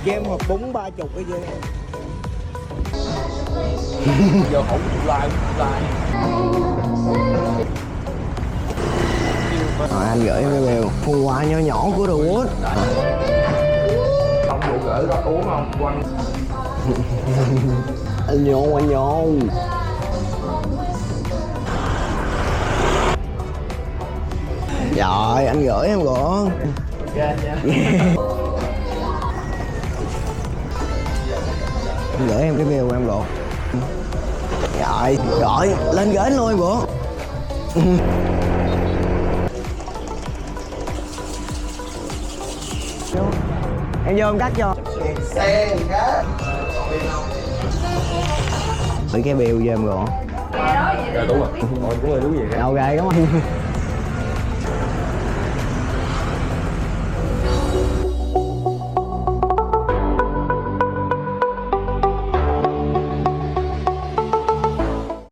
game hộp bún 30 cái gì. Giờ không like. Rồi anh gửi cái bèo phần quà nhỏ nhỏ của The Wood. Không được gửi có uống không? Quanh. Anh nhon. Rồi anh gửi em rồi. Ok nha. Anh gửi em cái bèo của em rồi. Rồi lên gửi anh luôn em bữa. Em vô em cắt cho. Xe cá. Gửi cái bèo cho em rồi. Rồi đúng rồi. Đúng rồi, đúng gì. Ok cảm ơn.